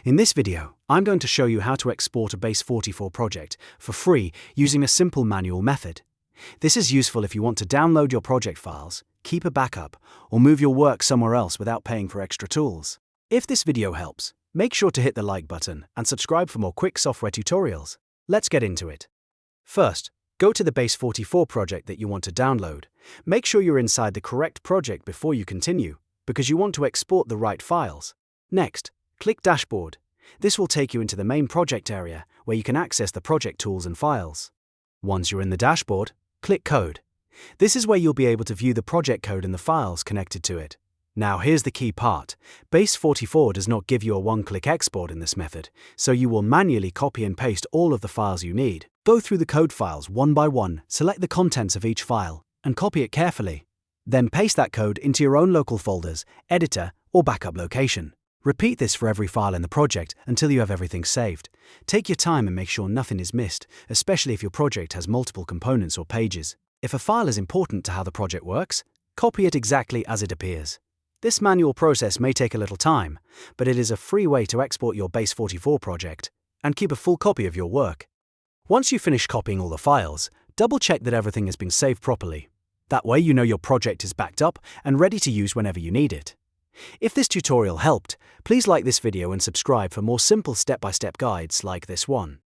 In this video, I'm going to show you how to export a Base44 project for free using a simple manual method. This is useful if you want to download your project files, keep a backup, or move your work somewhere else without paying for extra tools. If this video helps, make sure to hit the like button and subscribe for more quick software tutorials. Let's get into it. First, go to the Base44 project that you want to download. Make sure you're inside the correct project before you continue, because you want to export the right files. Next, click Dashboard. This will take you into the main project area where you can access the project tools and files. Once you're in the dashboard, click Code. This is where you'll be able to view the project code and the files connected to it. Now here's the key part. Base44 does not give you a one-click export in this method, so you will manually copy and paste all of the files you need. Go through the code files one by one, select the contents of each file, and copy it carefully. Then paste that code into your own local folders, editor, or backup location. Repeat this for every file in the project until you have everything saved. Take your time and make sure nothing is missed, especially if your project has multiple components or pages. If a file is important to how the project works, copy it exactly as it appears. This manual process may take a little time, but it is a free way to export your Base44 project and keep a full copy of your work. Once you finish copying all the files, double-check that everything has been saved properly. That way you know your project is backed up and ready to use whenever you need it. If this tutorial helped, please like this video and subscribe for more simple step-by-step guides like this one.